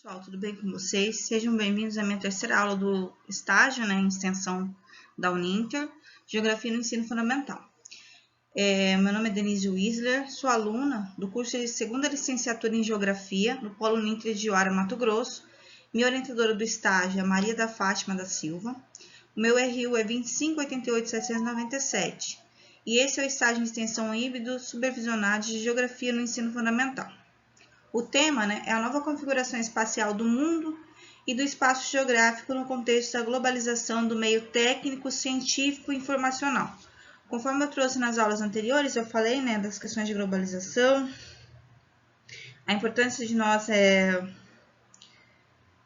Pessoal, tudo bem com vocês? Sejam bem-vindos à minha terceira aula do estágio, em extensão da Uninter, Geografia no Ensino Fundamental. Meu nome é Denise Wisler, sou aluna do curso de segunda licenciatura em Geografia no Polo Uninter de Juara, Mato Grosso. Minha orientadora do estágio é Maria da Fátima da Silva. O meu RU é 2588797 e esse é o estágio em extensão híbrido supervisionado de Geografia no Ensino Fundamental. O tema é a nova configuração espacial do mundo e do espaço geográfico no contexto da globalização do meio técnico, científico e informacional. Conforme eu trouxe nas aulas anteriores, eu falei das questões de globalização, a importância de nós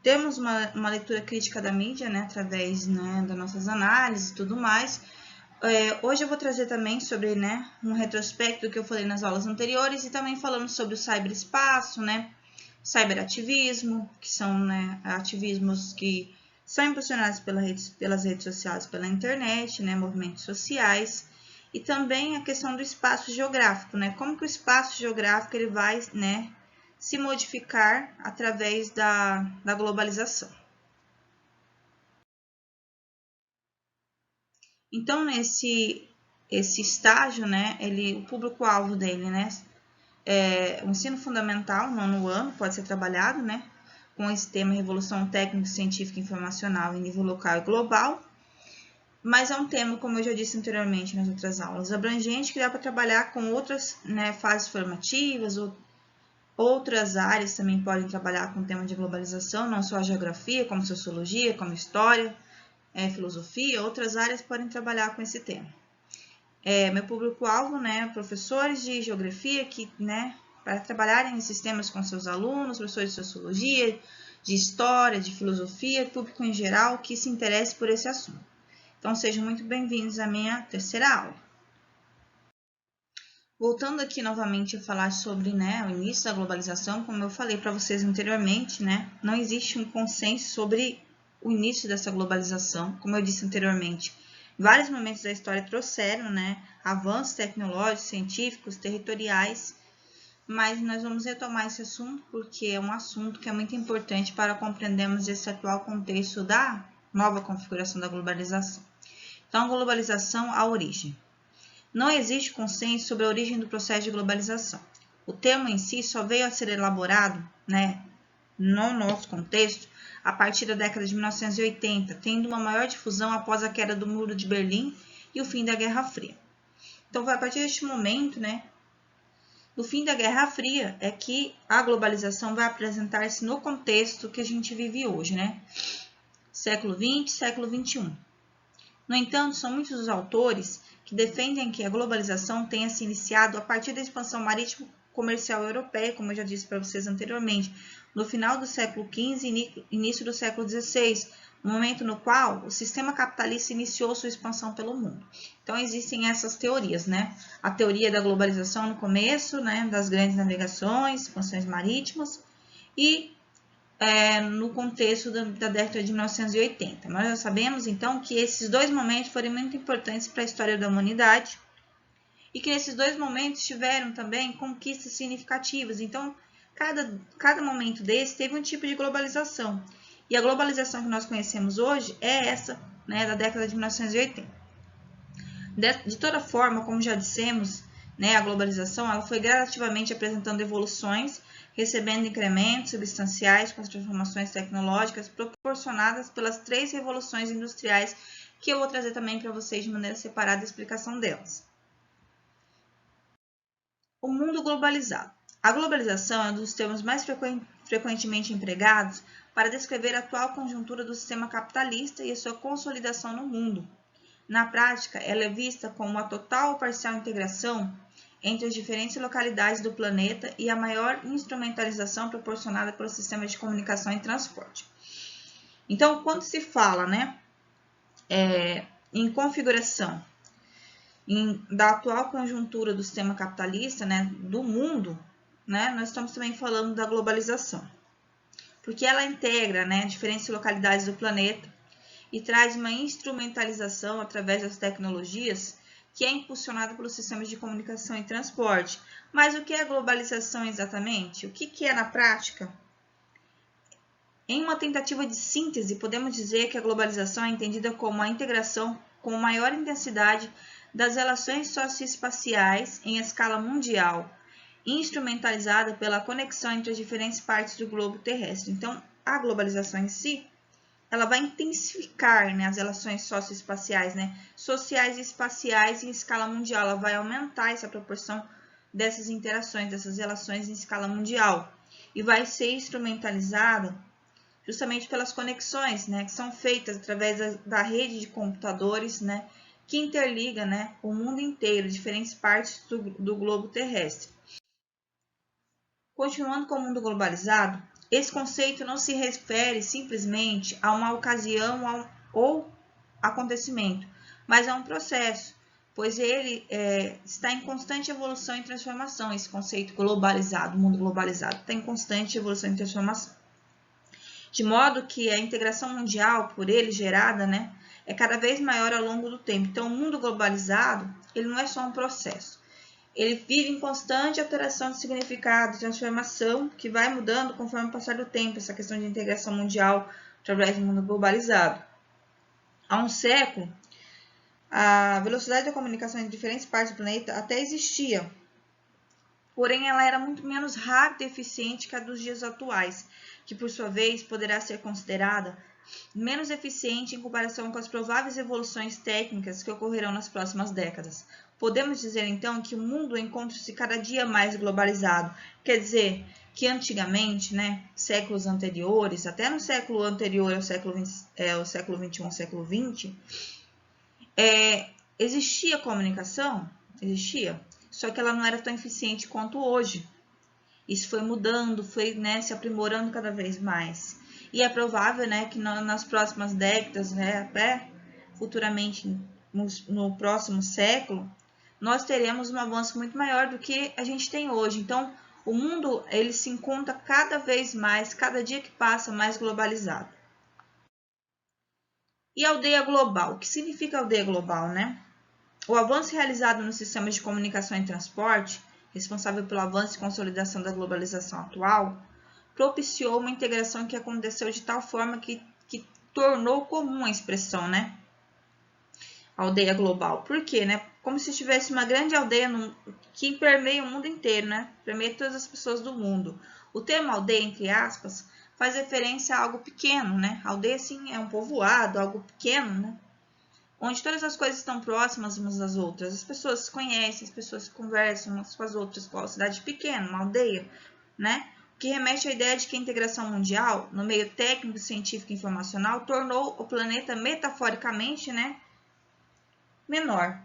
termos uma leitura crítica da mídia, através das nossas análises e tudo mais. Hoje eu vou trazer também sobre um retrospecto do que eu falei nas aulas anteriores e também falando sobre o cyberespaço, cyberativismo, que são ativismos que são impulsionados pelas redes sociais, pela internet, movimentos sociais, e também a questão do espaço geográfico, como que o espaço geográfico ele vai se modificar através da globalização. Então, esse estágio, o público-alvo dele, o ensino fundamental, nono ano, pode ser trabalhado, com esse tema Revolução Técnica, Científica e Informacional em nível local e global, mas é um tema, como eu já disse anteriormente nas outras aulas, abrangente, que dá para trabalhar com outras fases formativas, outras áreas também podem trabalhar com o tema de globalização, não só a geografia, como sociologia, como história, filosofia, outras áreas podem trabalhar com esse tema. Meu público-alvo, professores de geografia que, para trabalharem em sistemas com seus alunos, professores de sociologia, de história, de filosofia, público em geral que se interesse por esse assunto. Então, sejam muito bem-vindos à minha terceira aula. Voltando aqui novamente a falar sobre o início da globalização, como eu falei para vocês anteriormente, não existe um consenso sobre o início dessa globalização, como eu disse anteriormente. Vários momentos da história trouxeram avanços tecnológicos, científicos, territoriais, mas nós vamos retomar esse assunto porque é um assunto que é muito importante para compreendermos esse atual contexto da nova configuração da globalização. Então, globalização, a origem. Não existe consenso sobre a origem do processo de globalização. O termo em si só veio a ser elaborado, no nosso contexto, a partir da década de 1980, tendo uma maior difusão após a queda do Muro de Berlim e o fim da Guerra Fria. Então, foi a partir deste momento, do fim da Guerra Fria, é que a globalização vai apresentar-se no contexto que a gente vive hoje, século XX, século XXI. No entanto, são muitos os autores que defendem que a globalização tenha se iniciado a partir da expansão marítimo comercial europeia, como eu já disse para vocês anteriormente, no final do século XV e início do século XVI, no momento no qual o sistema capitalista iniciou sua expansão pelo mundo. Então, existem essas teorias, a teoria da globalização no começo, das grandes navegações, expansões marítimas, e no contexto da década de 1980. Nós já sabemos, então, que esses dois momentos foram muito importantes para a história da humanidade e que nesses dois momentos tiveram também conquistas significativas. Então, cada momento desse teve um tipo de globalização. E a globalização que nós conhecemos hoje é essa, da década de 1980. De toda forma, como já dissemos, a globalização ela foi gradativamente apresentando evoluções, recebendo incrementos substanciais com as transformações tecnológicas proporcionadas pelas 3 revoluções industriais, que eu vou trazer também para vocês de maneira separada a explicação delas. O mundo globalizado. A globalização é um dos termos mais frequentemente empregados para descrever a atual conjuntura do sistema capitalista e a sua consolidação no mundo. Na prática, ela é vista como a total ou parcial integração entre as diferentes localidades do planeta e a maior instrumentalização proporcionada pelos sistemas de comunicação e transporte. Então, quando se fala em configuração da atual conjuntura do sistema capitalista, do mundo, nós estamos também falando da globalização, porque ela integra diferentes localidades do planeta e traz uma instrumentalização através das tecnologias que é impulsionada pelos sistemas de comunicação e transporte. Mas o que é a globalização exatamente? O que é na prática? Em uma tentativa de síntese, podemos dizer que a globalização é entendida como a integração com maior intensidade das relações socioespaciais em escala mundial, instrumentalizada pela conexão entre as diferentes partes do globo terrestre. Então, a globalização em si, ela vai intensificar, né, as relações socioespaciais, né, sociais e espaciais em escala mundial. Ela vai aumentar essa proporção dessas interações, dessas relações em escala mundial. E vai ser instrumentalizada justamente pelas conexões, né, que são feitas através da rede de computadores, né, que interliga, né, o mundo inteiro, diferentes partes do globo terrestre. Continuando com o mundo globalizado, esse conceito não se refere simplesmente a uma ocasião ou acontecimento, mas a um processo, pois ele está em constante evolução e transformação. Esse conceito globalizado, mundo globalizado, está em constante evolução e transformação. De modo que a integração mundial, por ele gerada, né, é cada vez maior ao longo do tempo. Então, o mundo globalizado, ele não é só um processo. Ele vive em constante alteração de significado, transformação, que vai mudando conforme o passar do tempo, essa questão de integração mundial através do mundo globalizado. Há um século, a velocidade da comunicação entre diferentes partes do planeta até existia, porém ela era muito menos rápida e eficiente que a dos dias atuais, que por sua vez poderá ser considerada menos eficiente em comparação com as prováveis evoluções técnicas que ocorrerão nas próximas décadas. Podemos dizer então que o mundo encontra-se cada dia mais globalizado, quer dizer que antigamente, né, séculos anteriores, até no século anterior ao século XXI, século XX, existia comunicação? Existia, só que ela não era tão eficiente quanto hoje. Isso foi mudando, foi, né, se aprimorando cada vez mais. E é provável, né, que nas próximas décadas, né, até futuramente no próximo século, nós teremos um avanço muito maior do que a gente tem hoje. Então, o mundo ele se encontra cada vez mais, cada dia que passa, mais globalizado. E aldeia global? O que significa aldeia global, né? O avanço realizado nos sistemas de comunicação e transporte, responsável pelo avanço e consolidação da globalização atual, propiciou uma integração que aconteceu de tal forma que tornou comum a expressão, né? Aldeia global. Por quê, né? Como se tivesse uma grande aldeia que permeia o mundo inteiro, né? Permeia todas as pessoas do mundo. O termo aldeia, entre aspas, faz referência a algo pequeno, né? Aldeia, sim, é um povoado, algo pequeno, né? Onde todas as coisas estão próximas umas das outras. As pessoas se conhecem, as pessoas conversam umas com as outras, qual cidade pequena, uma aldeia, né? O que remete à ideia de que a integração mundial, no meio técnico, científico e informacional, tornou o planeta metaforicamente, né, menor.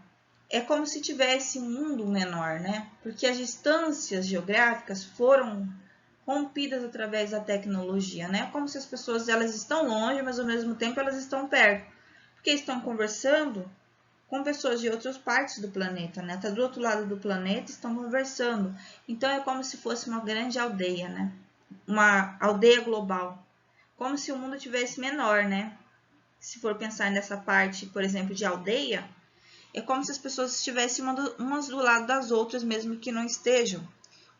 É como se tivesse um mundo menor, né? Porque as distâncias geográficas foram rompidas através da tecnologia, né? Como se as pessoas elas estão longe, mas ao mesmo tempo elas estão perto, porque estão conversando com pessoas de outras partes do planeta, né? Tá do outro lado do planeta, estão conversando. Então é como se fosse uma grande aldeia, né? Uma aldeia global. Como se o mundo tivesse menor, né? Se for pensar nessa parte, por exemplo, de aldeia, é como se as pessoas estivessem umas do lado das outras, mesmo que não estejam.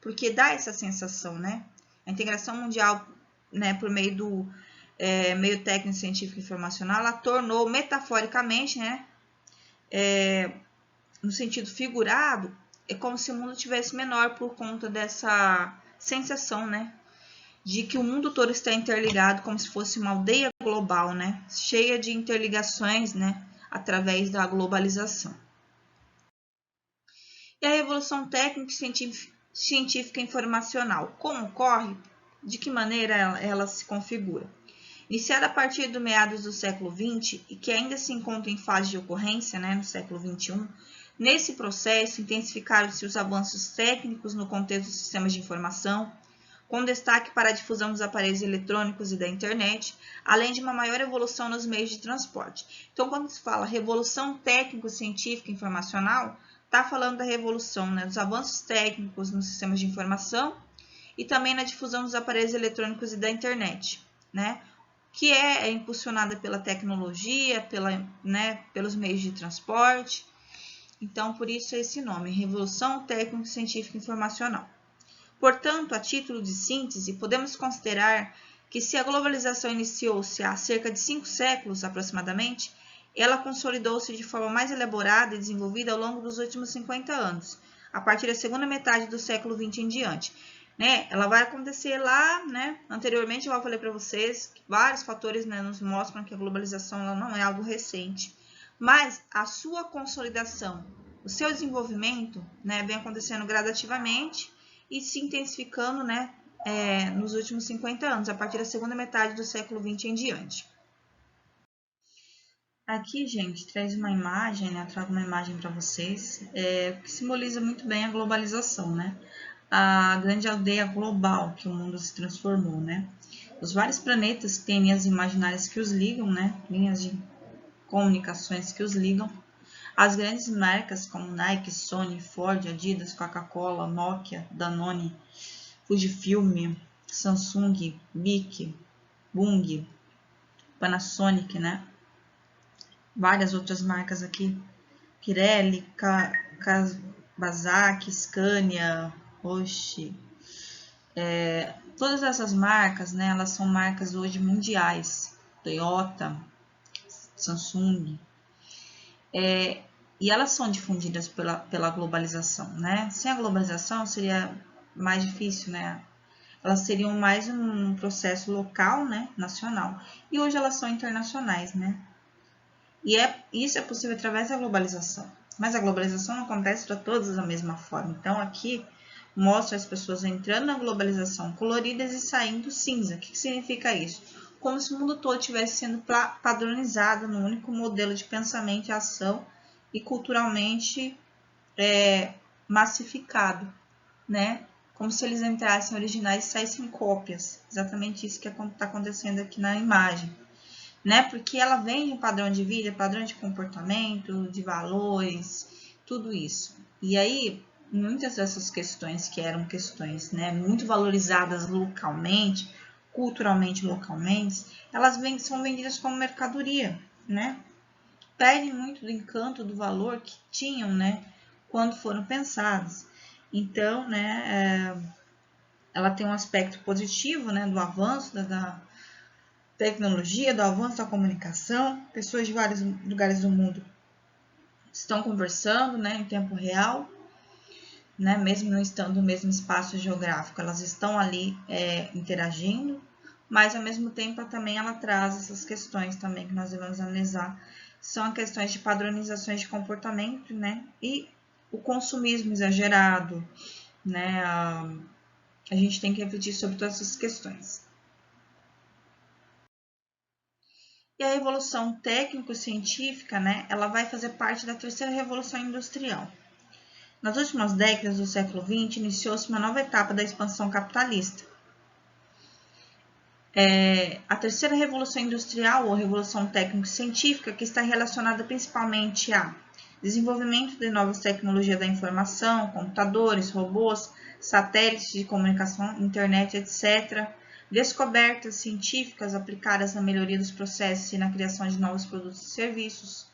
Porque dá essa sensação, né? A integração mundial, né, por meio do meio técnico, científico e informacional, ela tornou metaforicamente, né, no sentido figurado, é como se o mundo tivesse menor por conta dessa sensação, né, de que o mundo todo está interligado, como se fosse uma aldeia global, né, cheia de interligações, né, através da globalização. E a revolução técnica científica e informacional, como ocorre? De que maneira ela se configura? Iniciada a partir do meados do século XX e que ainda se encontra em fase de ocorrência, né, no século XXI, nesse processo intensificaram-se os avanços técnicos no contexto dos sistemas de informação, com destaque para a difusão dos aparelhos eletrônicos e da internet, além de uma maior evolução nos meios de transporte. Então, quando se fala revolução técnico-científica e informacional, está falando da revolução, né, dos avanços técnicos nos sistemas de informação e também na difusão dos aparelhos eletrônicos e da internet, né, que é impulsionada pela tecnologia, pelos meios de transporte. Então, por isso é esse nome, Revolução Técnico-Científica Informacional. Portanto, a título de síntese, podemos considerar que se a globalização iniciou-se há cerca de 5 séculos aproximadamente, ela consolidou-se de forma mais elaborada e desenvolvida ao longo dos últimos 50 anos, a partir da segunda metade do século XX em diante. Né? Ela vai acontecer lá, né? Anteriormente eu falei para vocês que vários fatores, né, nos mostram que a globalização ela não é algo recente, mas a sua consolidação, o seu desenvolvimento, né, vem acontecendo gradativamente e se intensificando, né, nos últimos 50 anos, a partir da segunda metade do século XX em diante. Aqui, gente, traz uma imagem, né? Eu trago uma imagem para vocês, que simboliza muito bem a globalização, né? A grande aldeia global que o mundo se transformou, né? Os vários planetas têm linhas imaginárias que os ligam, né? Linhas de comunicações que os ligam. As grandes marcas como Nike, Sony, Ford, Adidas, Coca-Cola, Nokia, Danone, Fujifilm, Samsung, Bic, Bung, Panasonic, né? Várias outras marcas aqui, Pirelli, Kawasaki, Scania, Roche, todas essas marcas, né, elas são marcas hoje mundiais, Toyota, Samsung, e elas são difundidas pela globalização, né? Sem a globalização seria mais difícil, né? Elas seriam mais um processo local, né, nacional, e hoje elas são internacionais, né? E isso é possível através da globalização. Mas a globalização não acontece para todos da mesma forma. Então, aqui mostra as pessoas entrando na globalização coloridas e saindo cinza. O que significa isso? Como se o mundo todo estivesse sendo padronizado num único modelo de pensamento e ação e culturalmente massificado, né? Como se eles entrassem originais e saíssem cópias. Exatamente isso que está acontecendo aqui na imagem. Né? Porque ela vem de um padrão de vida, padrão de comportamento, de valores, tudo isso. E aí, muitas dessas questões que eram questões, né, muito valorizadas localmente, culturalmente localmente, elas são vendidas como mercadoria, né? Perdem muito do encanto, do valor que tinham, né, quando foram pensadas. Então, né, ela tem um aspecto positivo, né, do avanço da tecnologia, do avanço da comunicação, pessoas de vários lugares do mundo estão conversando, né, em tempo real, né, mesmo não estando no mesmo espaço geográfico, elas estão ali interagindo, mas ao mesmo tempo também ela traz essas questões também que nós devemos analisar, são questões de padronizações de comportamento, né, e o consumismo exagerado, né, a gente tem que refletir sobre todas essas questões. E a revolução técnico-científica, né, ela vai fazer parte da terceira revolução industrial. Nas últimas décadas do século XX, iniciou-se uma nova etapa da expansão capitalista. A terceira revolução industrial ou revolução técnico-científica, que está relacionada principalmente a desenvolvimento de novas tecnologias da informação, computadores, robôs, satélites de comunicação, internet, etc., descobertas científicas aplicadas na melhoria dos processos e na criação de novos produtos e serviços,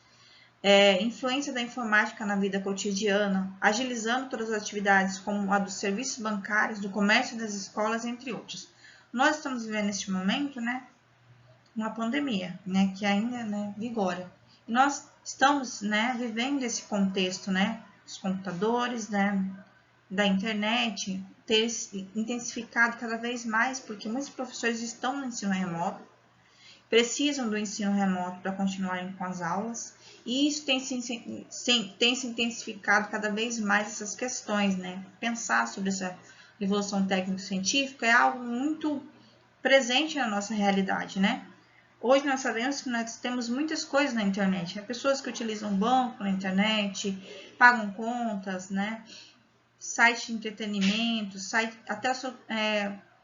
influência da informática na vida cotidiana, agilizando todas as atividades como a dos serviços bancários, do comércio, das escolas, entre outros. Nós estamos vivendo neste momento, né, uma pandemia, né, que ainda, né, vigora. E nós estamos, né, vivendo esse contexto, né, dos computadores, né, da internet, ter intensificado cada vez mais, porque muitos professores estão no ensino remoto, precisam do ensino remoto para continuarem com as aulas, e isso tem se intensificado cada vez mais essas questões, né? Pensar sobre essa revolução técnico-científica é algo muito presente na nossa realidade, né? Hoje nós sabemos que nós temos muitas coisas na internet, né? Pessoas que utilizam banco na internet, pagam contas, né? Sites de entretenimento, até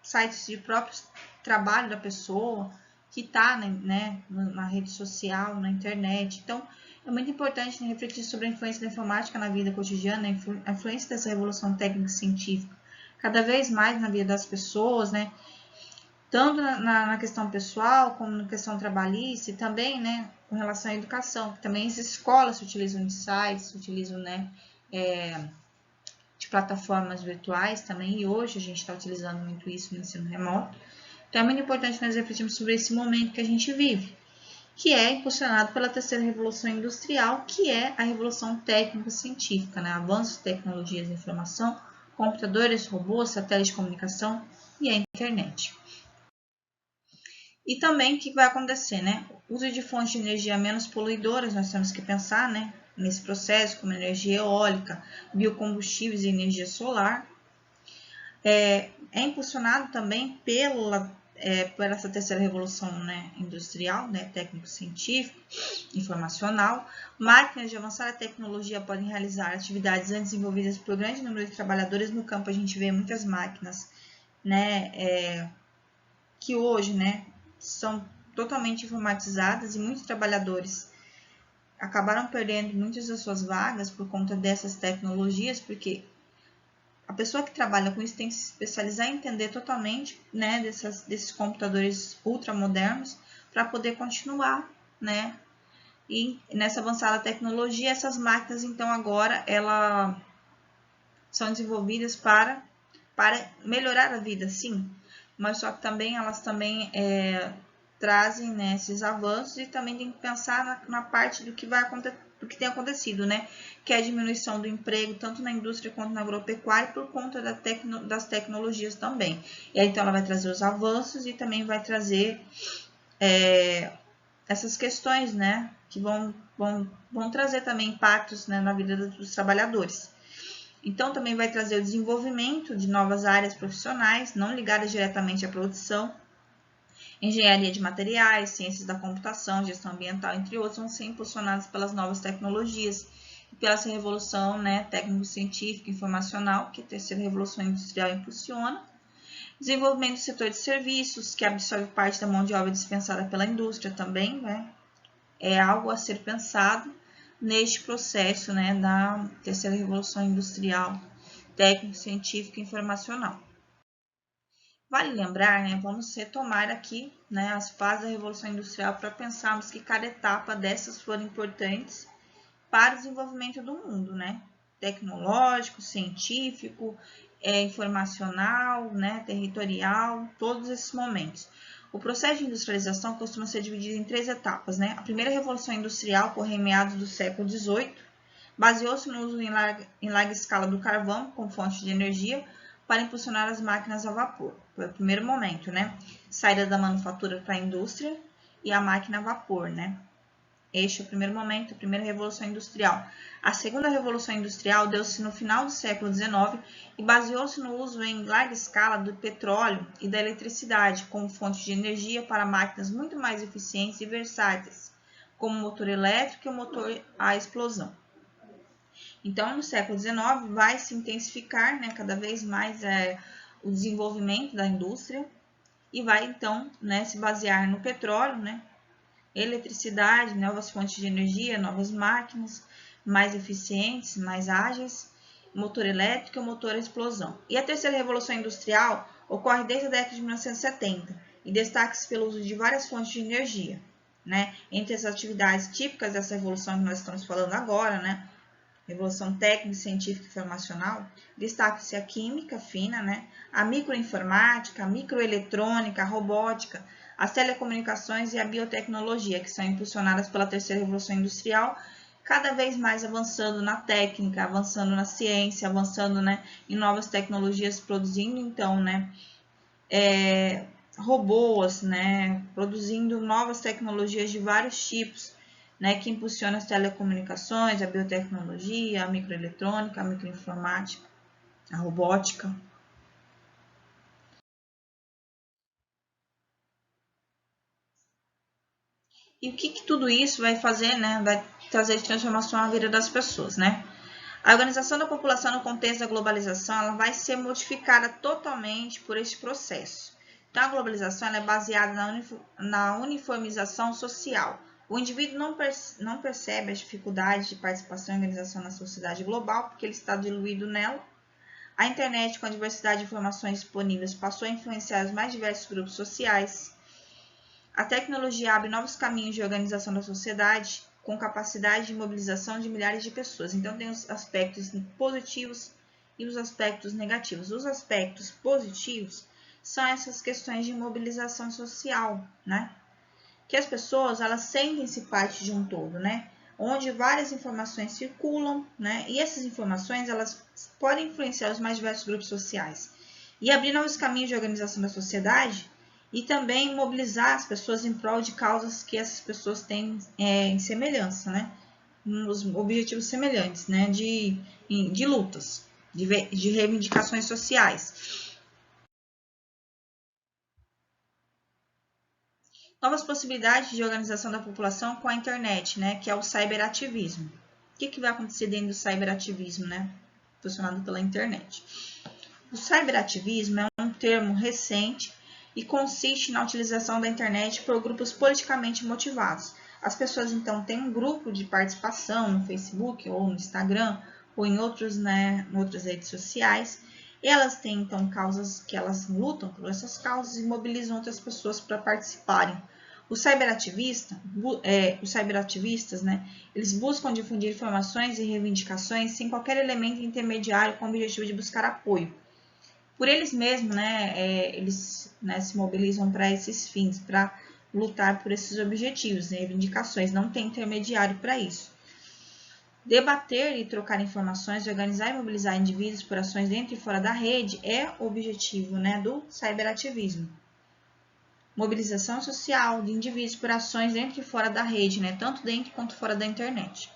sites de próprio trabalho da pessoa que está, né, na rede social, na internet. Então, é muito importante, né, refletir sobre a influência da informática na vida cotidiana, a influência dessa revolução técnica e científica, cada vez mais na vida das pessoas, né, tanto na questão pessoal, como na questão trabalhista, e também, né, com relação à educação, que também as escolas se utilizam de sites, se utilizam, né, de plataformas virtuais também, e hoje a gente está utilizando muito isso no ensino remoto, Então, é muito importante nós refletirmos sobre esse momento que a gente vive, que é impulsionado pela terceira revolução industrial, que é a revolução técnico-científica, né? Avanços de tecnologias de informação, computadores, robôs, satélites de comunicação e a internet. E também o que vai acontecer, né? O uso de fontes de energia menos poluidoras, nós temos que pensar, né? Nesse processo, como energia eólica, biocombustíveis e energia solar. É impulsionado também por essa terceira revolução, né, industrial, né, técnico-científico, informacional. Máquinas de avançada tecnologia podem realizar atividades antes desenvolvidas por grande número de trabalhadores. No campo a gente vê muitas máquinas, né, que hoje, né, são totalmente informatizadas e muitos trabalhadores acabaram perdendo muitas das suas vagas por conta dessas tecnologias, porque a pessoa que trabalha com isso tem que se especializar e entender totalmente, né, desses computadores ultramodernos para poder continuar, né? E nessa avançada tecnologia, essas máquinas, então, agora, elas são desenvolvidas para melhorar a vida, sim, mas só que também elas também trazem, né, esses avanços e também tem que pensar na parte do que vai acontecer, do que tem acontecido, né, que é a diminuição do emprego tanto na indústria quanto na agropecuária por conta das tecnologias também. E aí, então ela vai trazer os avanços e também vai trazer essas questões, né, que vão trazer também impactos, né, na vida dos trabalhadores. Então, também vai trazer o desenvolvimento de novas áreas profissionais, não ligadas diretamente à produção. Engenharia de materiais, ciências da computação, gestão ambiental, entre outros, vão ser impulsionados pelas novas tecnologias e pela essa revolução, né, técnico-científica, informacional, que a terceira revolução industrial impulsiona. Desenvolvimento do setor de serviços, que absorve parte da mão de obra dispensada pela indústria também, né, é algo a ser pensado neste processo, né, da terceira revolução industrial, técnico-científica e informacional. Vale lembrar, né, vamos retomar aqui, né, as fases da revolução industrial para pensarmos que cada etapa dessas foram importantes para o desenvolvimento do mundo, né, tecnológico, científico, informacional, né, territorial, todos esses momentos. O processo de industrialização costuma ser dividido em 3 etapas, né? A primeira revolução industrial ocorreu em meados do século XVIII, baseou-se no uso em larga escala do carvão como fonte de energia para impulsionar as máquinas a vapor. Foi o primeiro momento, né? Saída da manufatura para a indústria e a máquina a vapor, né? Este é o primeiro momento, a primeira revolução industrial. A segunda revolução industrial deu-se no final do século XIX e baseou-se no uso em larga escala do petróleo e da eletricidade como fonte de energia para máquinas muito mais eficientes e versáteis, como o motor elétrico e o motor a explosão. Então, no século XIX, vai se intensificar, né, cada vez mais o desenvolvimento da indústria e vai, então, né, se basear no petróleo, né, eletricidade, novas fontes de energia, novas máquinas mais eficientes, mais ágeis, motor elétrico e motor a explosão. E a terceira revolução industrial ocorre desde a década de 1970 e destaca-se pelo uso de várias fontes de energia, né? Entre as atividades típicas dessa revolução que nós estamos falando agora, né? Revolução técnica, científica e informacional, destaca-se a química fina, né? A microinformática, a microeletrônica, a robótica, as telecomunicações e a biotecnologia, que são impulsionadas pela terceira revolução industrial, cada vez mais avançando na técnica, avançando na ciência, avançando, né, em novas tecnologias, produzindo, então, né, robôs, né, produzindo novas tecnologias de vários tipos, né, que impulsionam as telecomunicações, a biotecnologia, a microeletrônica, a microinformática, a robótica. E o que tudo isso vai fazer, né? Vai trazer de transformação na vida das pessoas, né? A organização da população no contexto da globalização, ela vai ser modificada totalmente por este processo. Então, a globalização ela é baseada na uniformização social. O indivíduo não percebe as dificuldades de participação e organização na sociedade global, porque ele está diluído nela. A internet, com a diversidade de informações disponíveis, passou a influenciar os mais diversos grupos sociais. A tecnologia abre novos caminhos de organização da sociedade, com capacidade de mobilização de milhares de pessoas. Então, tem os aspectos positivos e os aspectos negativos. Os aspectos positivos são essas questões de mobilização social, né? Que as pessoas, elas sentem-se parte de um todo, né? Onde várias informações circulam, né? E essas informações, elas podem influenciar os mais diversos grupos sociais e abrir novos caminhos de organização da sociedade e também mobilizar as pessoas em prol de causas que essas pessoas têm em semelhança, né? Nos objetivos semelhantes, né? De lutas, de reivindicações sociais. Novas possibilidades de organização da população com a internet, né, que é o cyberativismo. O que vai acontecer dentro do cyberativismo, né, funcionado pela internet? O cyberativismo é um termo recente e consiste na utilização da internet por grupos politicamente motivados. As pessoas, então, têm um grupo de participação no Facebook ou no Instagram ou em outras redes sociais. Elas têm, então, causas que elas lutam por essas causas e mobilizam outras pessoas para participarem. Os cyberativistas, né, eles buscam difundir informações e reivindicações sem qualquer elemento intermediário com o objetivo de buscar apoio. Por eles mesmos, né, eles se mobilizam para esses fins, para lutar por esses objetivos, né, reivindicações, não tem intermediário para isso. Debater e trocar informações, organizar e mobilizar indivíduos por ações dentro e fora da rede é o objetivo, né, do cyberativismo. Mobilização social de indivíduos por ações dentro e fora da rede, né, tanto dentro quanto fora da internet.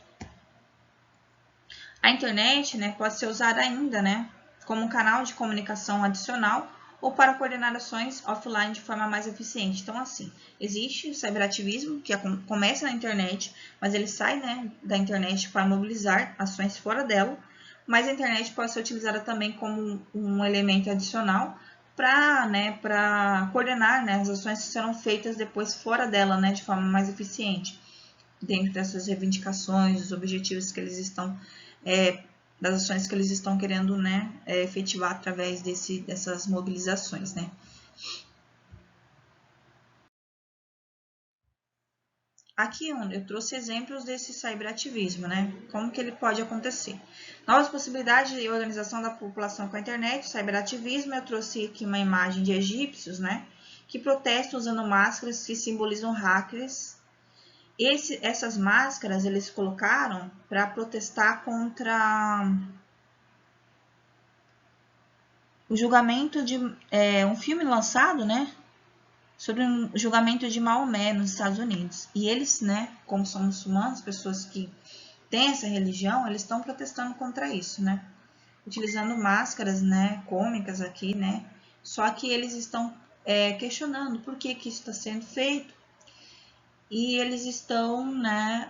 A internet, né, pode ser usada ainda, né, como um canal de comunicação adicional ou para coordenar ações offline de forma mais eficiente. Então, assim, existe o cyberativismo, que começa na internet, mas ele sai, né, da internet para mobilizar ações fora dela, mas a internet pode ser utilizada também como um elemento adicional para coordenar, né, as ações que serão feitas depois fora dela, né, de forma mais eficiente, dentro dessas reivindicações, dos objetivos que eles estão das ações que eles estão querendo, né, efetivar através dessas mobilizações, né. Aqui eu trouxe exemplos desse cyberativismo, né, como que ele pode acontecer. Novas possibilidades de organização da população com a internet, cyberativismo, eu trouxe aqui uma imagem de egípcios, né, que protestam usando máscaras que simbolizam hackers. Essas máscaras eles colocaram para protestar contra o julgamento de um filme lançado, né, sobre um julgamento de Maomé nos Estados Unidos. E eles, né, como são muçulmanos, pessoas que têm essa religião, eles estão protestando contra isso, né, utilizando máscaras, né, cômicas aqui, né, só que eles estão questionando por que isso está sendo feito e eles estão, né,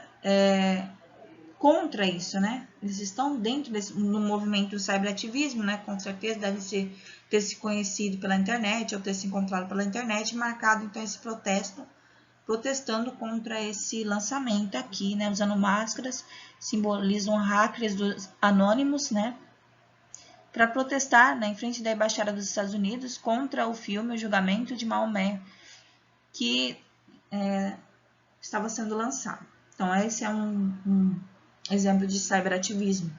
contra isso, né? Eles estão dentro no movimento do cyberativismo, né? Com certeza deve ter se conhecido pela internet ou ter se encontrado pela internet, marcado então esse protesto, protestando contra esse lançamento aqui, né? Usando máscaras, simbolizam hackers anônimos, né? Para protestar, né, em frente da Embaixada dos Estados Unidos contra o filme O Julgamento de Maomé, que estava sendo lançado. Então, esse é um exemplo de cyberativismo.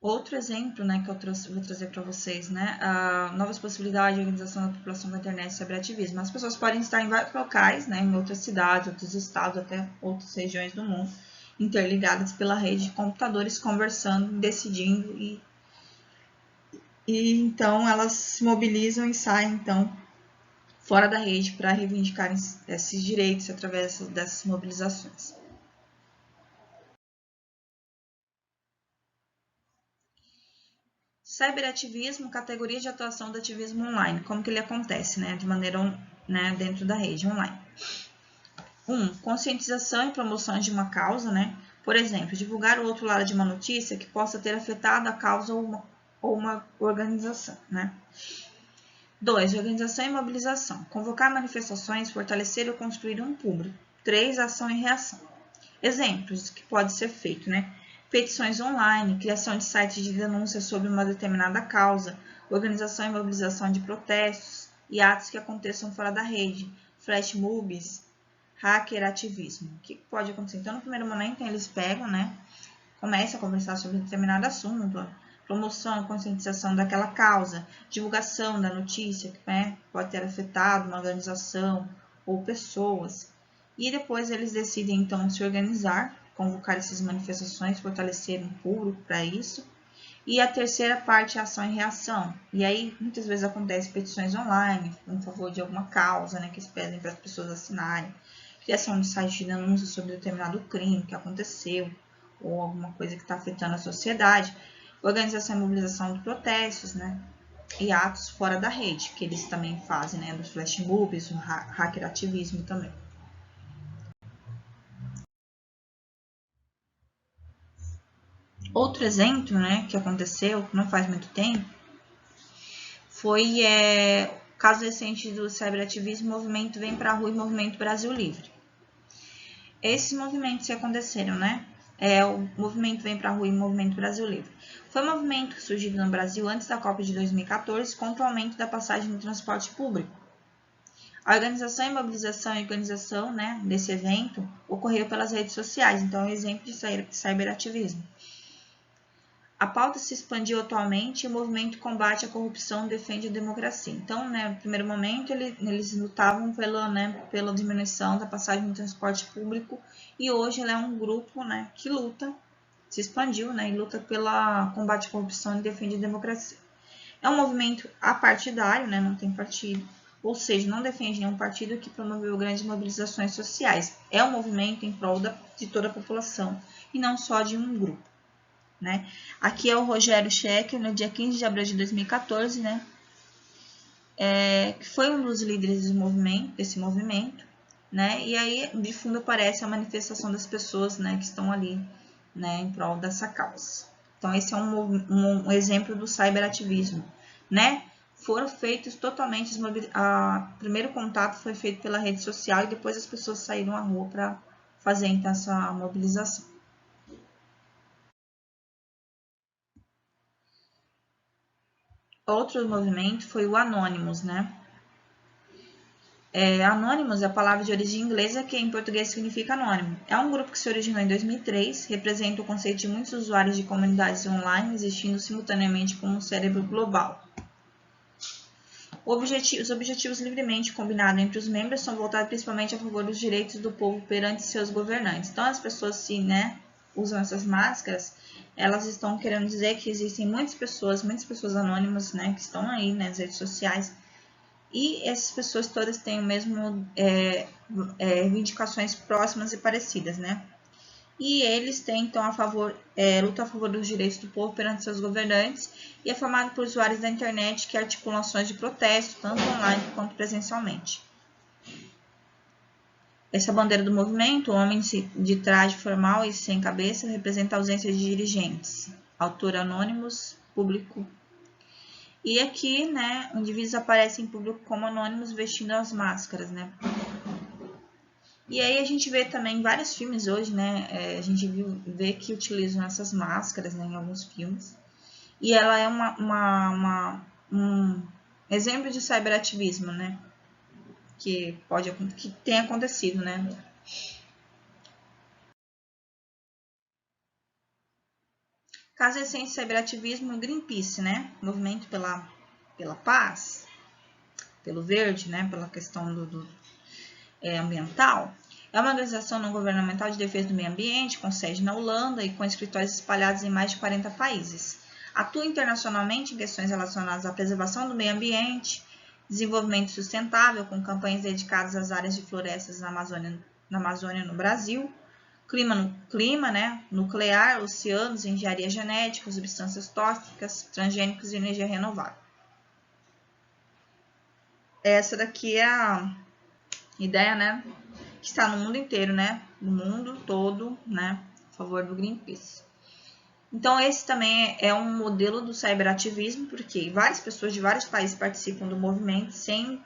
Outro exemplo, né, que eu vou trazer para vocês, né, novas possibilidades de organização da população da internet e cyberativismo. As pessoas podem estar em vários locais, né, em outras cidades, outros estados, até outras regiões do mundo, interligadas pela rede de computadores, conversando, decidindo e então elas se mobilizam e saem, então, fora da rede para reivindicar esses direitos através dessas mobilizações. Cyberativismo, categoria de atuação do ativismo online. Como que ele acontece, né? De maneira, né, dentro da rede online. 1. Conscientização e promoção de uma causa, né? Por exemplo, divulgar o outro lado de uma notícia que possa ter afetado a causa ou uma organização, né? 2. Organização e mobilização. Convocar manifestações, fortalecer ou construir um público. 3. Ação e reação. Exemplos que pode ser feito, né? Petições online, criação de sites de denúncia sobre uma determinada causa, organização e mobilização de protestos e atos que aconteçam fora da rede, flash mobs, hackerativismo. O que pode acontecer? Então, no primeiro momento, eles pegam, né, comece a conversar sobre determinado assunto, promoção, conscientização daquela causa, divulgação da notícia que, né, pode ter afetado uma organização ou pessoas. E depois eles decidem, então, se organizar, convocar essas manifestações, fortalecer um público para isso. E a terceira parte é ação e reação. E aí, muitas vezes acontece petições online, em favor de alguma causa, né, que eles pedem para as pessoas assinarem. Criação de site de denúncia sobre determinado crime que aconteceu, ou alguma coisa que está afetando a sociedade. Organização e mobilização de protestos, né, e atos fora da rede, que eles também fazem, né, dos flash mobs, o hacker ativismo também. Outro exemplo, né, que aconteceu não faz muito tempo, foi o caso recente do cyberativismo, Movimento Vem Pra Rua e Movimento Brasil Livre. Esses movimentos que aconteceram, né? O Movimento Vem Pra Rua e o Movimento Brasil Livre. Foi um movimento surgido no Brasil antes da Copa de 2014 contra o aumento da passagem no transporte público. A organização e mobilização né, desse evento ocorreu pelas redes sociais, então é um exemplo de cyberativismo. A pauta se expandiu atualmente e o movimento combate a corrupção e defende a democracia. Então, né, no primeiro momento, eles lutavam pela diminuição da passagem no transporte público e hoje ele é um grupo, né, que luta, se expandiu, né, e luta pelo combate à corrupção e defende a democracia. É um movimento apartidário, né, não tem partido, ou seja, não defende nenhum partido que promoveu grandes mobilizações sociais. É um movimento em prol de toda a população e não só de um grupo. Né? Aqui é o Rogério Schecker, no dia 15 de abril de 2014, né? Que foi um dos líderes desse movimento, né? E aí, de fundo, aparece a manifestação das pessoas, né, que estão ali, né, em prol dessa causa. Então, esse é um exemplo do cyberativismo, né? Foram feitos totalmente, primeiro contato foi feito pela rede social e depois as pessoas saíram à rua para fazer, então, essa mobilização. Outro movimento foi o Anonymous, né? Anonymous é a palavra de origem inglesa que em português significa anônimo. É um grupo que se originou em 2003, representa o conceito de muitos usuários de comunidades online existindo simultaneamente como um cérebro global. Os objetivos livremente combinados entre os membros são voltados principalmente a favor dos direitos do povo perante seus governantes. Então, as pessoas que, né, usam essas máscaras, elas estão querendo dizer que existem muitas pessoas anônimas, né, que estão aí nas redes sociais, e essas pessoas todas têm o mesmo reivindicações próximas e parecidas, né? E eles têm, então, luta a favor dos direitos do povo perante seus governantes e é formado por usuários da internet que articulam ações de protesto, tanto online quanto presencialmente. Essa bandeira do movimento, o homem de traje formal e sem cabeça, representa a ausência de dirigentes. Autor anônimos, público. E aqui, né, indivíduos aparecem em público como anônimos vestindo as máscaras, né? E aí a gente vê também vários filmes hoje, né? A gente vê que utilizam essas máscaras, né, em alguns filmes. E ela é um exemplo de cyberativismo, né? Que tem acontecido, né? Caso recente, cyberativismo, Greenpeace, né? Movimento pela paz, pelo verde, né? Pela questão ambiental. É uma organização não governamental de defesa do meio ambiente, com sede na Holanda e com escritórios espalhados em mais de 40 países. Atua internacionalmente em questões relacionadas à preservação do meio ambiente, desenvolvimento sustentável, com campanhas dedicadas às áreas de florestas na Amazônia no Brasil, clima, né, nuclear, oceanos, engenharia genética, substâncias tóxicas, transgênicos e energia renovável. Essa daqui é a ideia, né, que está no mundo inteiro, né, no mundo todo, né, a favor do Greenpeace. Então, esse também é um modelo do cyberativismo, porque várias pessoas de vários países participam do movimento sem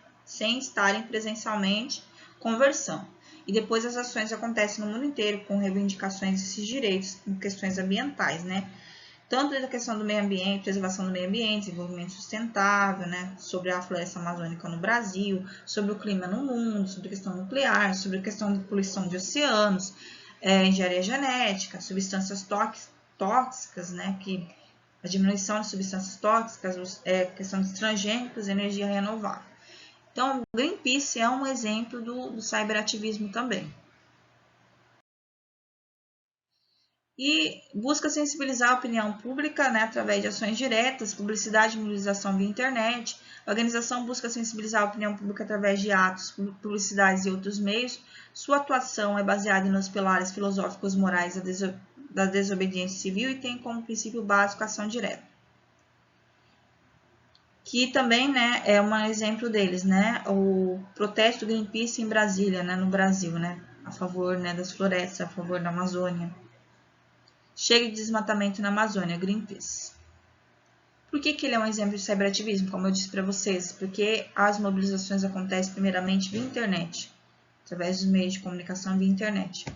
estarem presencialmente conversando. E depois as ações acontecem no mundo inteiro com reivindicações desses direitos em questões ambientais, né? Tanto da questão do meio ambiente, preservação do meio ambiente, desenvolvimento sustentável, né? Sobre a floresta amazônica no Brasil, sobre o clima no mundo, sobre a questão nuclear, sobre a questão da poluição de oceanos, engenharia genética, substâncias tóxicas, né, que a diminuição de substâncias tóxicas, questão de transgênicos, energia renovável. Então, o Greenpeace é um exemplo do cyberativismo também. E busca sensibilizar a opinião pública, né, através de ações diretas, publicidade e mobilização via internet. A organização busca sensibilizar a opinião pública através de atos, publicidades e outros meios. Sua atuação é baseada nos pilares filosóficos morais da desobediência civil e tem como princípio básico a ação direta. Que também, né, é um exemplo deles, né, o protesto do Greenpeace em Brasília, né, no Brasil, né, a favor, né, das florestas, a favor da Amazônia. Chega de desmatamento na Amazônia, Greenpeace. Por que ele é um exemplo de cyberativismo, como eu disse para vocês? Porque as mobilizações acontecem primeiramente via internet, através dos meios de comunicação via internet.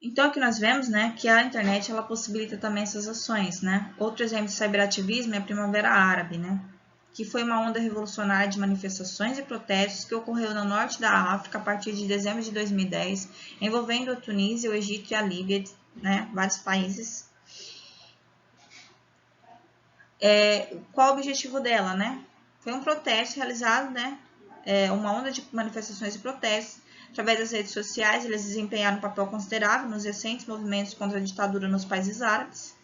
Então, aqui nós vemos, né, que a internet ela possibilita também essas ações, né? Outro exemplo de cyberativismo é a Primavera Árabe, né? Que foi uma onda revolucionária de manifestações e protestos que ocorreu no norte da África a partir de dezembro de 2010, envolvendo a Tunísia, o Egito e a Líbia, né? Vários países. Qual o objetivo dela, né? Foi um protesto realizado, né? Uma onda de manifestações e protestos. Através das redes sociais, eles desempenharam um papel considerável nos recentes movimentos contra a ditadura nos países árabes.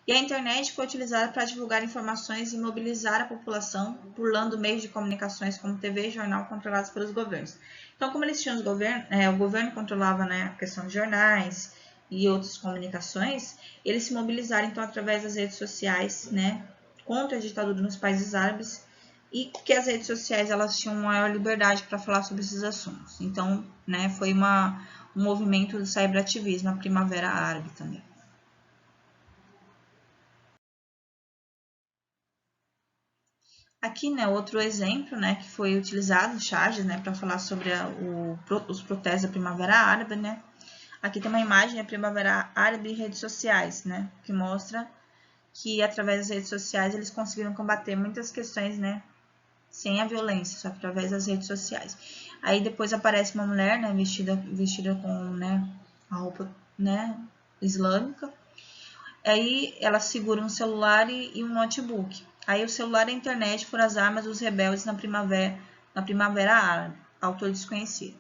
E a internet foi utilizada para divulgar informações e mobilizar a população, burlando meios de comunicações como TV e jornal controlados pelos governos. Então, como eles tinham o governo controlava, né, a questão de jornais e outras comunicações, eles se mobilizaram então através das redes sociais, né, contra a ditadura nos países árabes, e que as redes sociais elas tinham maior liberdade para falar sobre esses assuntos. Então, né, foi um movimento do cyberativismo, a Primavera Árabe também. Aqui, né, outro exemplo, né, que foi utilizado, charges, né, para falar sobre os protestos da Primavera Árabe, né. Aqui tem uma imagem da Primavera Árabe e redes sociais, né, que mostra que através das redes sociais eles conseguiram combater muitas questões, né, sem a violência, só através das redes sociais. Aí depois aparece uma mulher, né, vestida com, né, a roupa, né, islâmica. Aí ela segura um celular e um notebook. Aí o celular e a internet foram as armas dos rebeldes na primavera árabe, autor desconhecido.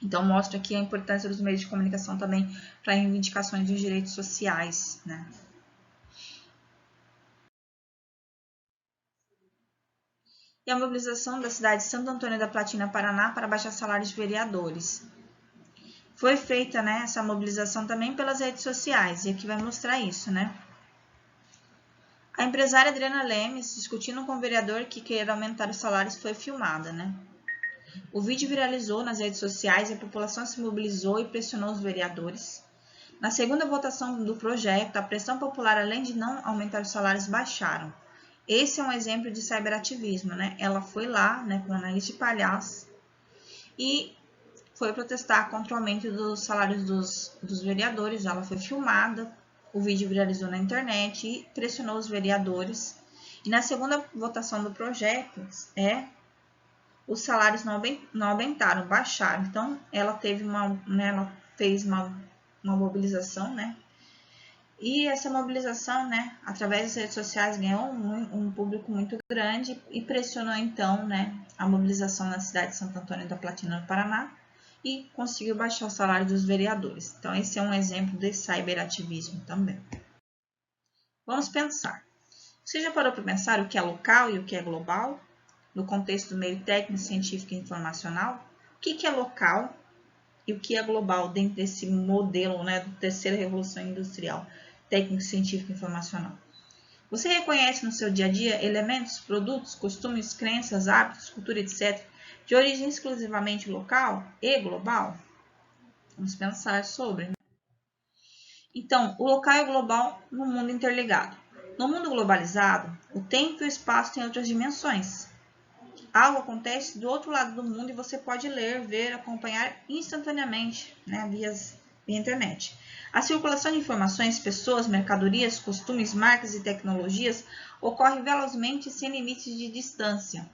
Então mostra aqui a importância dos meios de comunicação também para reivindicações dos direitos sociais, né? E a mobilização da cidade de Santo Antônio da Platina, Paraná, para baixar salários de vereadores. Foi feita, né, essa mobilização também pelas redes sociais, e aqui vai mostrar isso, né? A empresária Adriana Lemes, discutindo com o vereador que queria aumentar os salários, foi filmada, né? O vídeo viralizou nas redes sociais e a população se mobilizou e pressionou os vereadores. Na segunda votação do projeto, a pressão popular, além de não aumentar os salários, baixaram. Esse é um exemplo de cyberativismo, né? Ela foi lá, né, com o nariz de palhaço e foi protestar contra o aumento dos salários dos vereadores. Ela foi filmada, o vídeo viralizou na internet e pressionou os vereadores. E na segunda votação do projeto, os salários não aumentaram, baixaram. Então, ela teve ela fez uma mobilização, né? E essa mobilização, né, através das redes sociais, ganhou um público muito grande e pressionou, então, né, a mobilização na cidade de Santo Antônio da Platina, no Paraná, e conseguiu baixar o salário dos vereadores. Então, esse é um exemplo de cyberativismo também. Vamos pensar. Você já parou para pensar o que é local e o que é global? No contexto do meio técnico, científico e informacional? O que é local e o que é global dentro desse modelo, né, da terceira revolução industrial, técnico, científico e informacional? Você reconhece no seu dia a dia elementos, produtos, costumes, crenças, hábitos, cultura, etc., de origem exclusivamente local e global? Vamos pensar sobre. Então, o local e o global no mundo interligado. No mundo globalizado, o tempo e o espaço têm outras dimensões. Algo acontece do outro lado do mundo e você pode ler, ver, acompanhar instantaneamente, né, via internet. A circulação de informações, pessoas, mercadorias, costumes, marcas e tecnologias ocorre velozmente sem limites de distância.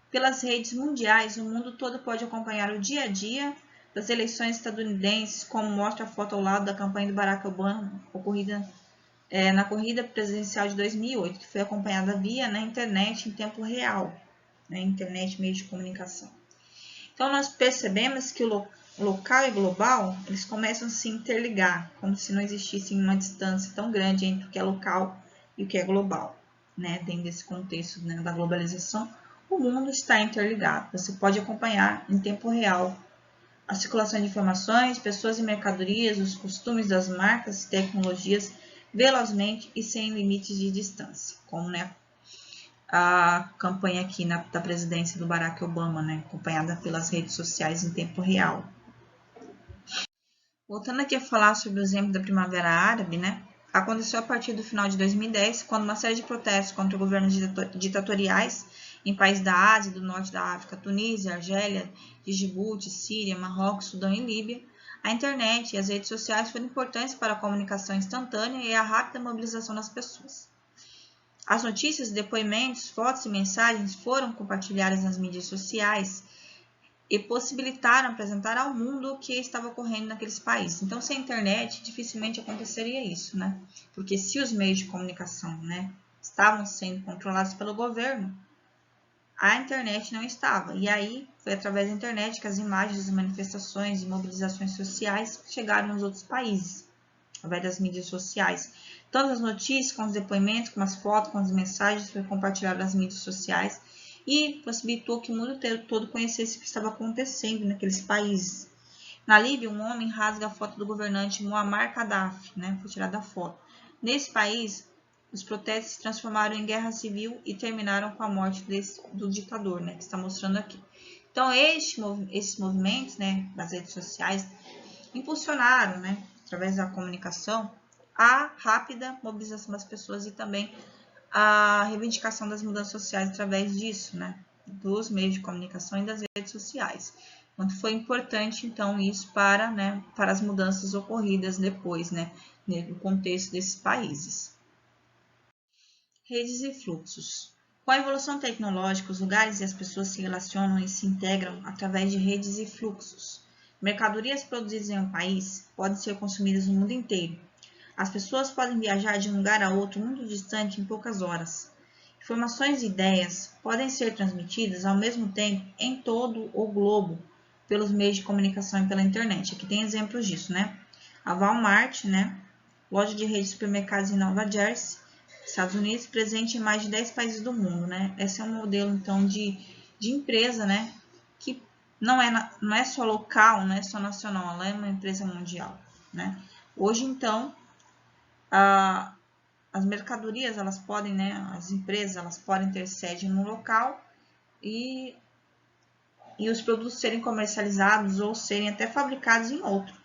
Pelas redes mundiais, o mundo todo pode acompanhar o dia a dia das eleições estadunidenses, como mostra a foto ao lado da campanha do Barack Obama, ocorrida na corrida presidencial de 2008, que foi acompanhada via na internet em tempo real, internet, meio de comunicação. Então, nós percebemos que o local e global, eles começam a se interligar, como se não existisse uma distância tão grande entre o que é local e o que é global. Dentro desse contexto da globalização, o mundo está interligado. Você pode acompanhar em tempo real a circulação de informações, pessoas e mercadorias, os costumes das marcas e tecnologias velozmente e sem limites de distância, como a campanha aqui da presidência do Barack Obama, acompanhada pelas redes sociais em tempo real. Voltando aqui a falar sobre o exemplo da Primavera Árabe, aconteceu a partir do final de 2010, quando uma série de protestos contra governos ditatoriais em países da Ásia, do Norte da África, Tunísia, Argélia, Djibouti, Síria, Marrocos, Sudão e Líbia, a internet e as redes sociais foram importantes para a comunicação instantânea e a rápida mobilização das pessoas. As notícias, depoimentos, fotos e mensagens foram compartilhadas nas mídias sociais e possibilitaram apresentar ao mundo o que estava ocorrendo naqueles países. Então, sem a internet, dificilmente aconteceria isso, Porque se os meios de comunicação, estavam sendo controlados pelo governo, a internet não estava. E aí, foi através da internet que as imagens das manifestações e mobilizações sociais chegaram nos outros países, através das mídias sociais. Tanto as notícias, como os depoimentos, como as fotos, como as mensagens foram compartilhadas nas mídias sociais e possibilitou que o mundo todo conhecesse o que estava acontecendo naqueles países. Na Líbia, um homem rasga a foto do governante Muammar Gaddafi, foi tirada a foto. Nesse país, os protestos se transformaram em guerra civil e terminaram com a morte do ditador, que está mostrando aqui. Então, esses movimentos, das redes sociais, impulsionaram, através da comunicação, a rápida mobilização das pessoas e também a reivindicação das mudanças sociais através disso, dos meios de comunicação e das redes sociais. Quanto foi importante, então, isso para as mudanças ocorridas depois, no contexto desses países. Redes e fluxos. Com a evolução tecnológica, os lugares e as pessoas se relacionam e se integram através de redes e fluxos. Mercadorias produzidas em um país podem ser consumidas no mundo inteiro. As pessoas podem viajar de um lugar a outro muito distante em poucas horas. Informações e ideias podem ser transmitidas ao mesmo tempo em todo o globo pelos meios de comunicação e pela internet. Aqui tem exemplos disso, A Walmart, loja de rede de supermercados em Nova Jersey, Estados Unidos, presente em mais de 10 países do mundo, Esse é um modelo, então, de empresa, que não é só local, não é só nacional, ela é uma empresa mundial, Hoje, então, as mercadorias, elas podem, as empresas, elas podem ter sede no local e os produtos serem comercializados ou serem até fabricados em outro.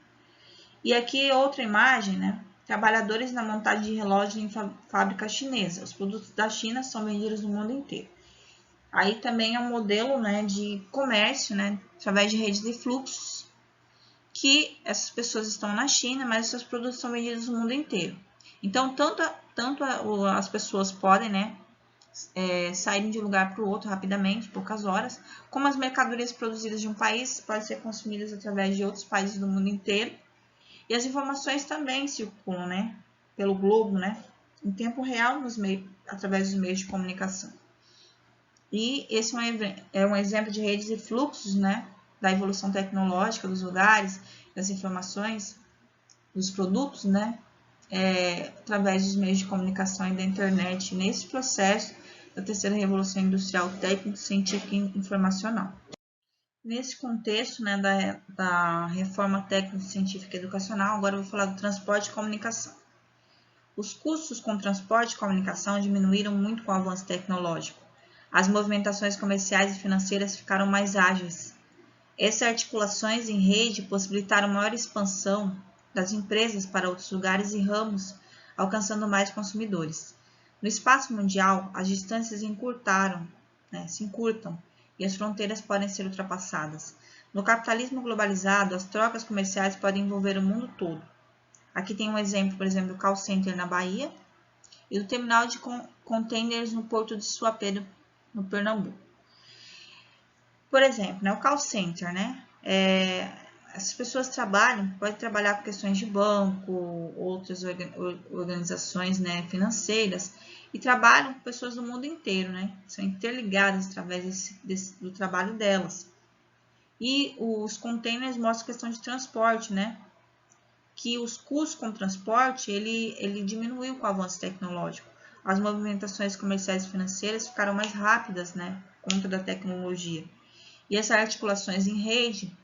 E aqui outra imagem, Trabalhadores na montagem de relógios em fábrica chinesa. Os produtos da China são vendidos no mundo inteiro. Aí também é um modelo, de comércio, através de redes de fluxos, que essas pessoas estão na China, mas seus produtos são vendidos no mundo inteiro. Então, tanto as pessoas podem, saírem de um lugar para o outro rapidamente, poucas horas, como as mercadorias produzidas de um país podem ser consumidas através de outros países do mundo inteiro. E as informações também circulam, pelo globo, em tempo real, através dos meios de comunicação. E esse é um exemplo de redes e fluxos, da evolução tecnológica dos lugares, das informações, dos produtos, através dos meios de comunicação e da internet, nesse processo da terceira revolução industrial técnico, científica e informacional. Nesse contexto, da reforma técnico-científica e educacional, agora eu vou falar do transporte e comunicação. Os custos com transporte e comunicação diminuíram muito com o avanço tecnológico. As movimentações comerciais e financeiras ficaram mais ágeis. Essas articulações em rede possibilitaram maior expansão das empresas para outros lugares e ramos, alcançando mais consumidores. No espaço mundial, as distâncias se encurtam, e as fronteiras podem ser ultrapassadas. No capitalismo globalizado, as trocas comerciais podem envolver o mundo todo. Aqui tem um exemplo, por exemplo, do call center na Bahia e do terminal de containers no porto de Suape, no Pernambuco. Por exemplo, o call center, essas pessoas podem trabalhar com questões de banco, outras organizações, né, financeiras, e trabalham com pessoas do mundo inteiro, né? São interligadas através do trabalho delas. E os containers mostram a questão de transporte, né? Que os custos com transporte, ele diminuiu com o avanço tecnológico. As movimentações comerciais e financeiras ficaram mais rápidas, né? Por conta da tecnologia. E essas articulações em rede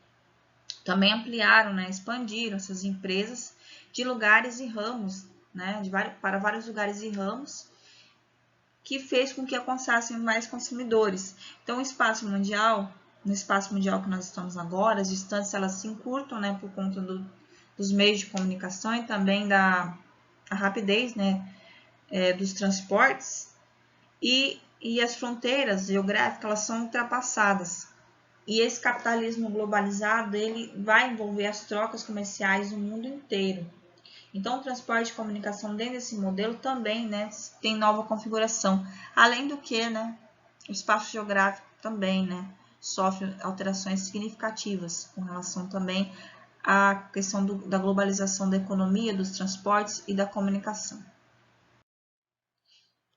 também ampliaram, né? Expandiram essas empresas de lugares e ramos, né? Para vários lugares e ramos, que fez com que alcançassem mais consumidores. Então, no espaço mundial que nós estamos agora, as distâncias elas se encurtam, né, por conta dos meios de comunicação e também da rapidez, né, dos transportes, e as fronteiras geográficas elas são ultrapassadas. E esse capitalismo globalizado ele vai envolver as trocas comerciais no mundo inteiro. Então, o transporte e comunicação dentro desse modelo também, né, tem nova configuração. Além do que, né, o espaço geográfico também, né, sofre alterações significativas com relação também à questão da globalização da economia, dos transportes e da comunicação.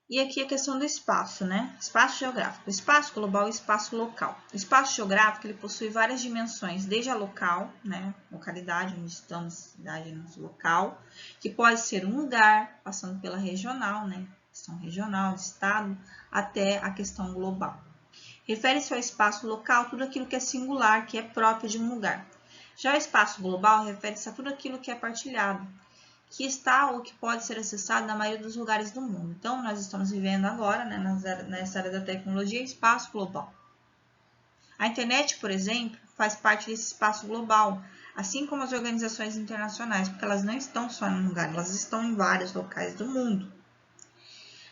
E aqui a questão do espaço, né? Espaço geográfico. Espaço global e espaço local. O espaço geográfico ele possui várias dimensões, desde a local, né? Localidade, onde estamos, cidade, nosso local, que pode ser um lugar, passando pela regional, né? Questão regional, estado, até a questão global. Refere-se ao espaço local tudo aquilo que é singular, que é próprio de um lugar. Já o espaço global refere-se a tudo aquilo que é partilhado, que está ou que pode ser acessado na maioria dos lugares do mundo. Então, nós estamos vivendo agora, né, nessa área da tecnologia, espaço global. A internet, por exemplo, faz parte desse espaço global, assim como as organizações internacionais, porque elas não estão só em um lugar, elas estão em vários locais do mundo.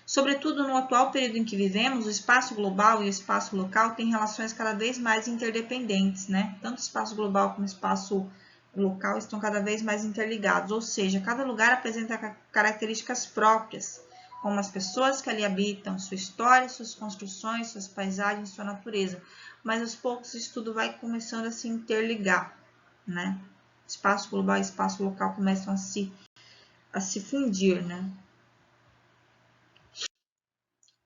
Sobretudo no atual período em que vivemos, o espaço global e o espaço local têm relações cada vez mais interdependentes, né? Tanto o espaço global como o espaço local estão cada vez mais interligados, ou seja, cada lugar apresenta características próprias, como as pessoas que ali habitam, sua história, suas construções, suas paisagens, sua natureza. Mas aos poucos isso tudo vai começando a se interligar, né? Espaço global e espaço local começam a se fundir, né?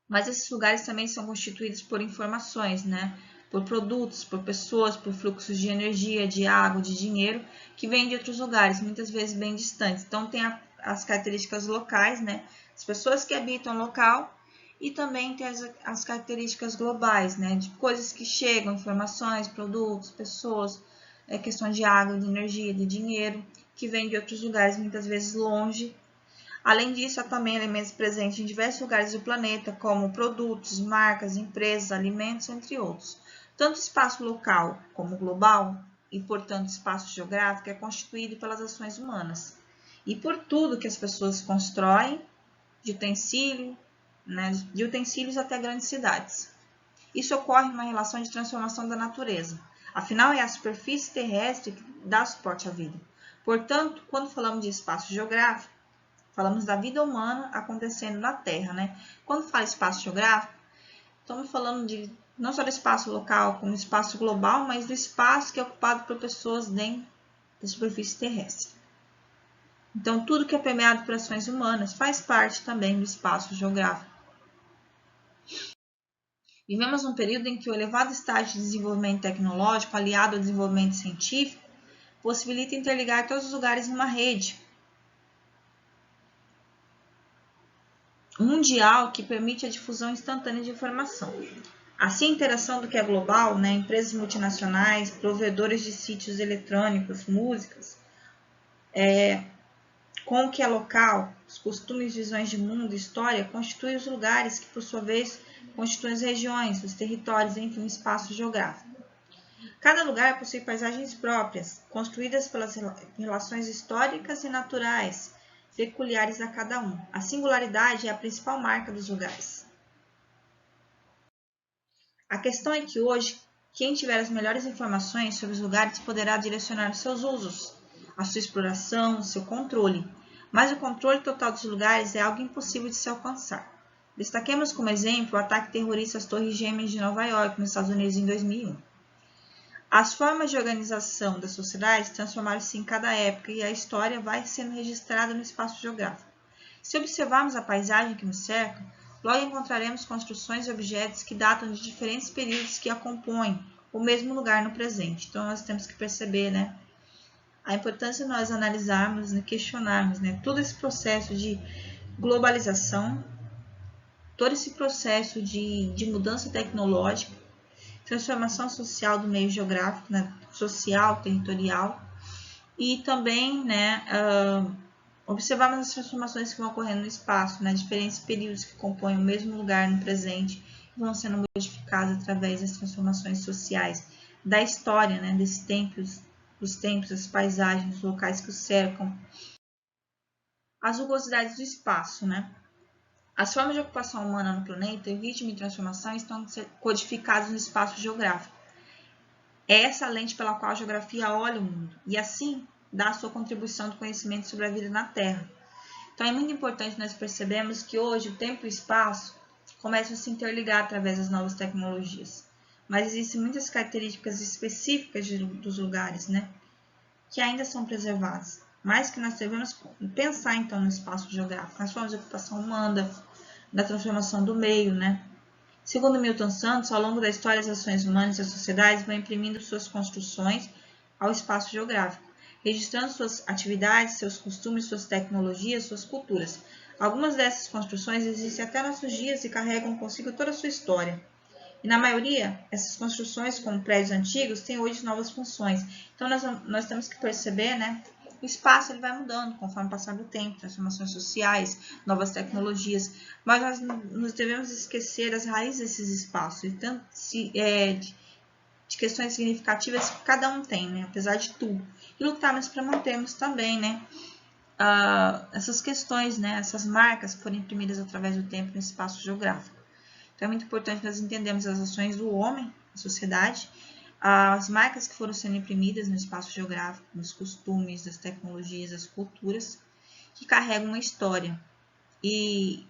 Mas esses lugares também são constituídos por informações, né? Por produtos, por pessoas, por fluxos de energia, de água, de dinheiro, que vêm de outros lugares, muitas vezes bem distantes. Então, tem as características locais, né? As pessoas que habitam o local, e também tem as características globais, né? De coisas que chegam, informações, produtos, pessoas, questões de água, de energia, de dinheiro, que vêm de outros lugares, muitas vezes longe. Além disso, há também elementos presentes em diversos lugares do planeta, como produtos, marcas, empresas, alimentos, entre outros. Tanto o espaço local como global, e portanto espaço geográfico, é constituído pelas ações humanas. E por tudo que as pessoas constroem, de utensílios até grandes cidades. Isso ocorre numa relação de transformação da natureza. Afinal, é a superfície terrestre que dá suporte à vida. Portanto, quando falamos de espaço geográfico, falamos da vida humana acontecendo na Terra, né? Quando fala espaço geográfico, estamos falando não só do espaço local, como espaço global, mas do espaço que é ocupado por pessoas dentro da superfície terrestre. Então, tudo que é permeado por ações humanas faz parte também do espaço geográfico. Vivemos um período em que o elevado estágio de desenvolvimento tecnológico, aliado ao desenvolvimento científico, possibilita interligar todos os lugares numa rede mundial que permite a difusão instantânea de informação. Assim, a interação do que é global, né, empresas multinacionais, provedores de sítios eletrônicos, músicas, com o que é local, os costumes, visões de mundo, história, constituem os lugares que, por sua vez, constituem as regiões, os territórios, enfim, um espaço geográfico. Cada lugar possui paisagens próprias, construídas pelas relações históricas e naturais, peculiares a cada um. A singularidade é a principal marca dos lugares. A questão é que hoje, quem tiver as melhores informações sobre os lugares poderá direcionar os seus usos, a sua exploração, o seu controle. Mas o controle total dos lugares é algo impossível de se alcançar. Destaquemos como exemplo o ataque terrorista às Torres Gêmeas de Nova York, nos Estados Unidos, em 2001. As formas de organização das sociedades transformaram-se em cada época e a história vai sendo registrada no espaço geográfico. Se observarmos a paisagem que nos cerca, logo encontraremos construções e objetos que datam de diferentes períodos que a compõem o mesmo lugar no presente. Então, nós temos que perceber, né, a importância de nós analisarmos e questionarmos, né, todo esse processo de globalização, todo esse processo de mudança tecnológica, transformação social do meio geográfico, né, social, territorial, e também, né, observarmos as transformações que vão ocorrendo no espaço, né, diferentes períodos que compõem o mesmo lugar no presente, que vão sendo modificados através das transformações sociais da história, né, desses tempos, dos tempos, das paisagens, dos locais que os cercam. As rugosidades do espaço, né? As formas de ocupação humana no planeta e o ritmo de transformação estão codificados no espaço geográfico. É essa lente pela qual a geografia olha o mundo e, assim, dá a sua contribuição do conhecimento sobre a vida na Terra. Então, é muito importante nós percebermos que hoje o tempo e o espaço começam a se interligar através das novas tecnologias. Mas existem muitas características específicas dos lugares, né, que ainda são preservadas. Mas que nós devemos pensar, então, no espaço geográfico, nas formas de ocupação humana, da transformação do meio, né? Segundo Milton Santos, ao longo da história, as ações humanas e as sociedades vão imprimindo suas construções ao espaço geográfico, registrando suas atividades, seus costumes, suas tecnologias, suas culturas. Algumas dessas construções existem até nossos dias e carregam consigo toda a sua história. E na maioria, essas construções, como prédios antigos, têm hoje novas funções. Então, nós temos que perceber, né? O espaço ele vai mudando conforme o passar do tempo, transformações sociais, novas tecnologias, mas nós não devemos esquecer as raízes desses espaços, e tanto de questões significativas que cada um tem, né, apesar de tudo, e lutarmos para mantermos também, né, essas questões, né, essas marcas que foram imprimidas através do tempo no espaço geográfico. Então, é muito importante nós entendermos as ações do homem, da sociedade, as marcas que foram sendo imprimidas no espaço geográfico, nos costumes, das tecnologias, das culturas, que carregam uma história. E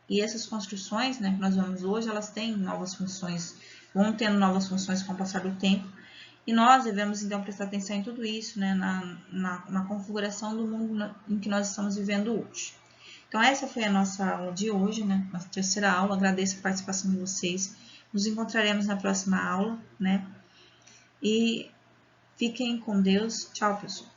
essas construções, né, que nós vemos hoje, elas têm novas funções, vão tendo novas funções com o passar do tempo, e nós devemos, então, prestar atenção em tudo isso, né, na configuração do mundo em que nós estamos vivendo hoje. Então, essa foi a nossa aula de hoje, né, nossa terceira aula. Agradeço a participação de vocês. Nos encontraremos na próxima aula, né, e fiquem com Deus. Tchau, pessoal.